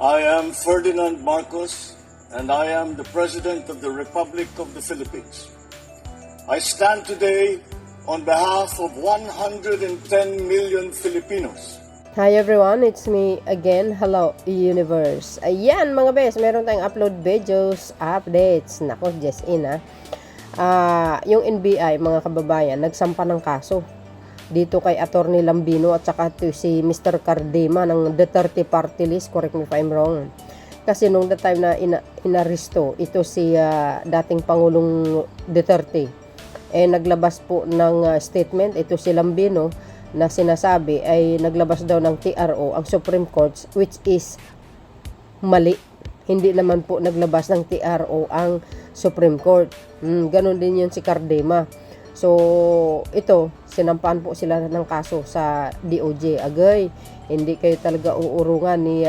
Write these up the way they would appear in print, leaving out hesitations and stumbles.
I am Ferdinand Marcos, and I am the President of the Republic of the Philippines. I stand today on behalf of 110 million Filipinos. Hi everyone, it's me again. Hello universe. Ayan mga bes, meron tayong upload videos, updates. Nako, just in yung NBI mga kababayan, nagsampa ng kaso dito kay Attorney Lambino at saka si Mr. Cardema ng Duterte Party List, correct me if I'm wrong. Kasi nung the time na inaresto ito si dating Pangulong Duterte, naglabas po ng statement ito si Lambino na sinasabi ay naglabas daw ng TRO ang Supreme Court, which is mali. Hindi naman po naglabas ng TRO ang Supreme Court. Ganon din yun si Cardema. So ito, sinampahan po sila ng kaso sa DOJ. Agay, hindi kayo talaga uurungan ni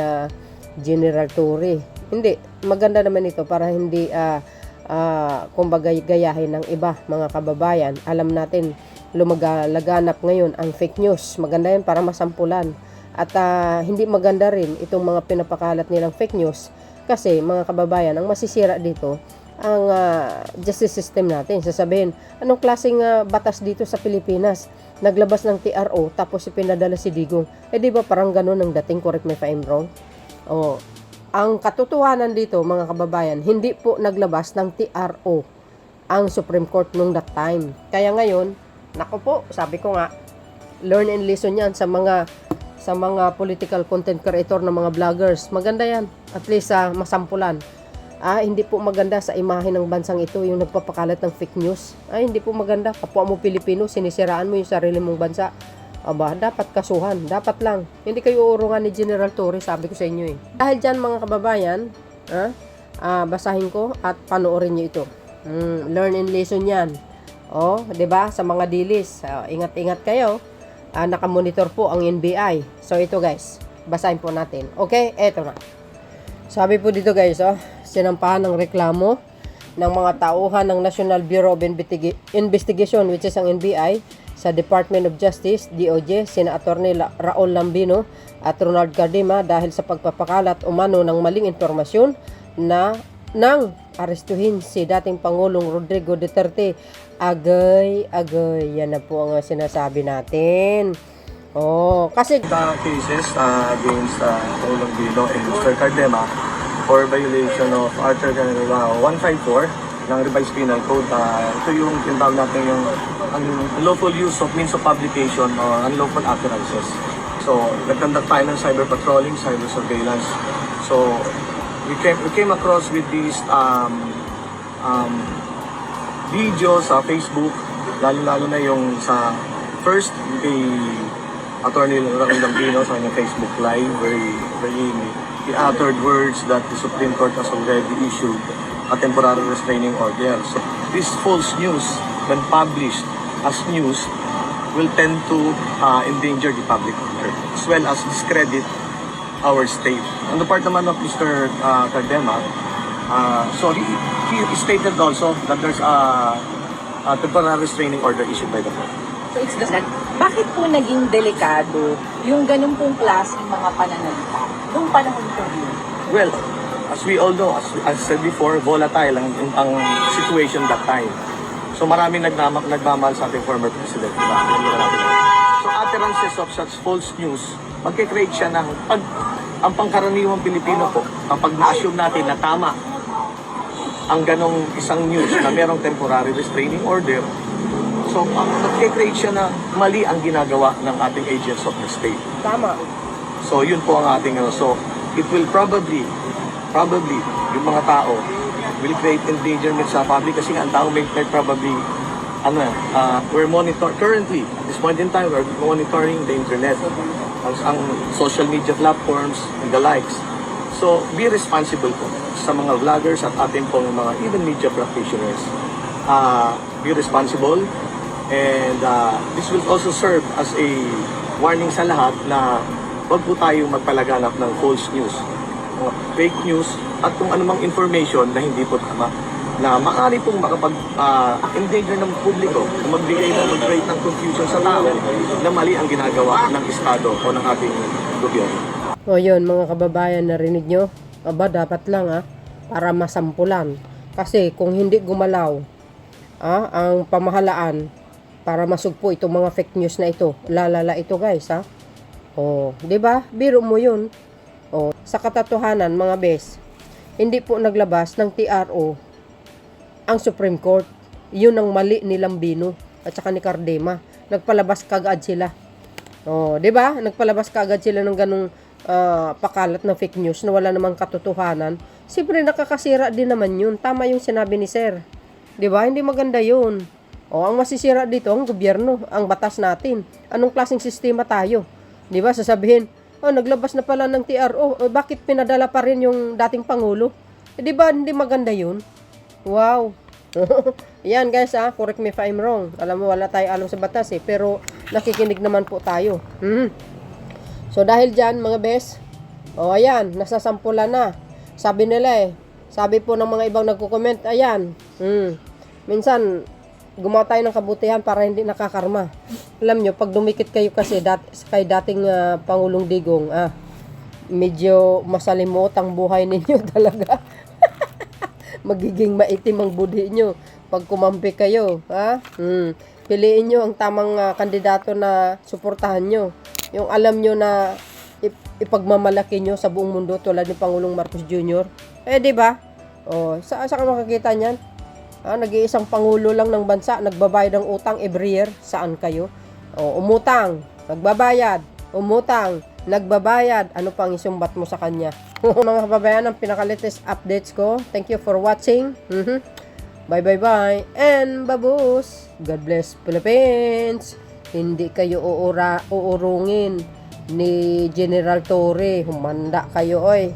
General Torre. Hindi, maganda naman ito para hindi kumbaga gayahin ng iba mga kababayan. Alam natin lumalaganap ngayon ang fake news. Maganda yun para masampulan. At hindi maganda rin itong mga pinapakalat nilang fake news kasi mga kababayan, ang masisira dito ang justice system natin. Sasabihin, anong klaseng batas dito sa Pilipinas? Naglabas ng TRO tapos ipinadala si Digong. Di ba parang ganun ang dating, correct me if I'm wrong? Ang katotohanan dito mga kababayan, hindi po naglabas ng TRO ang Supreme Court nung that time. Kaya ngayon, nako po, sabi ko nga, learn and listen yan sa mga political content creator na mga vloggers. Maganda yan. At least masampulan. Hindi po maganda sa imahe ng bansang ito yung nagpapakalat ng fake news. Hindi po maganda. Kapwa mo Pilipino, sinisiraan mo yung sarili mong bansa. Dapat kasuhan. Dapat lang. Hindi kayo uurungan ni General Torre, sabi ko sa inyo . Dahil dyan mga kababayan, basahin ko at panoorin nyo ito. Learn and listen yan. 'Di ba? Sa mga dilis, ingat-ingat kayo. Nakamonitor po ang NBI. So ito guys, basahin po natin. Okay, eto na. Sabi po dito guys, sinampahan ng reklamo ng mga tauhan ng National Bureau of Investigation, which is ang NBI, sa Department of Justice, DOJ, sina Attorney Raul Lambino at Ronald Cardema dahil sa pagpapakalat umano ng maling impormasyon na nang arestuhin si dating Pangulong Rodrigo Duterte. Agay, yan na po ang sinasabi natin. Kasi cases against Pangulong Dilo and Mr. Cardema for violation of Article 154 ng Revised Penal Code. Ito yung tinatawag natin yung unlawful use of means of publication or unlawful utterances. So, nag-conduct tayo ng cyber patrolling, cyber surveillance. So, we came across with these videos sa Facebook, lalo-lalo na yung sa first kay Attorney Raul Lambino sa kanyang Facebook Live where he uttered words that the Supreme Court has already issued a temporary restraining order. So this false news, when published as news, will tend to endanger the public order as well as discredit our state. On the part naman of Mr. Cardema, so he stated also that there's a temporary restraining order issued by the court. So it's just that, bakit po naging delikado yung ganun pong klaseng mga pananalita nung panahon po yun? Well, as we all know, as said before, volatile ang situation that time. So maraming nagmamahal sa ating former president. Diba? So utterances of such false news, magkikreate siya ng ang pangkaraniwang Pilipino po, kapag na-assume natin na tama ang ganong isang news na merong temporary restraining order, so magkikreate siya na mali ang ginagawa ng ating agents of the state. tama. So yun po ang ating so it will probably yung mga tao will create endangerment sa public kasi ang tao may probably we're currently at this point in time we're monitoring the internet, ang social media platforms and the likes. So be responsible po sa mga vloggers at ating pong mga even media practitioners. Be responsible, and this will also serve as a warning sa lahat na huwag po tayong magpalaganap ng false news, mga fake news at kung anumang information na hindi po tama na maaari pong makapag-endanger ng publiko, mag-create ng confusion sa tao na mali ang ginagawa ng Estado o ng ating gobyerno. O yun, mga kababayan, narinig nyo? Aba, dapat lang para masampulan. Kasi kung hindi gumalaw ang pamahalaan para masugpo itong mga fake news na ito, lalala ito guys O, 'di ba? Biro mo 'yun. O, sa katotohanan mga bes, hindi po naglabas ng TRO ang Supreme Court. 'Yun ang mali ni Lambino at saka ni Cardema. Nagpalabas kagad sila. O, 'di ba? Nagpalabas kagad sila ng ganung pakalat ng fake news na wala namang katotohanan. Siyempre nakakasira din naman 'yun. Tama yung sinabi ni Sir. 'Di ba? Hindi maganda 'yun. O, ang masisira dito ang gobyerno, ang batas natin. Anong klaseng sistema tayo? 'Di ba? Sasabihin, naglabas na pala ng TRO. Bakit pinadala pa rin yung dating pangulo? 'Di ba? Hindi maganda 'yun. Wow. Yan guys correct me if I'm wrong. Alam mo wala tayo alam sa batas pero nakikinig naman po tayo. So dahil diyan mga bes, ayan, nasasampulan na. Sabi nila sabi po ng mga ibang nagko-comment, ayan. Minsan gumawa tayo ng kabutihan para hindi nakakarma. Alam nyo, pag dumikit kayo kasi kay dating Pangulong Digong, medyo masalimot ang buhay ninyo talaga. Magiging maitim ang budhi nyo pag kumampi kayo. Piliin nyo ang tamang kandidato na suportahan nyo. Yung alam nyo na ipagmamalaki nyo sa buong mundo tulad ni Pangulong Marcos Jr. Diba? Saan ka makakita niyan? Nag-iisang pangulo lang ng bansa, nagbabayad ng utang every year. Saan kayo? Umutang, nagbabayad. Umutang, nagbabayad. Ano pang isumbat mo sa kanya? Mga kababayan, ang pinaka-latest updates ko. Thank you for watching. Bye. And babus. God bless Philippines. Hindi kayo uurungin ni General Torre. Humanda kayo, oy.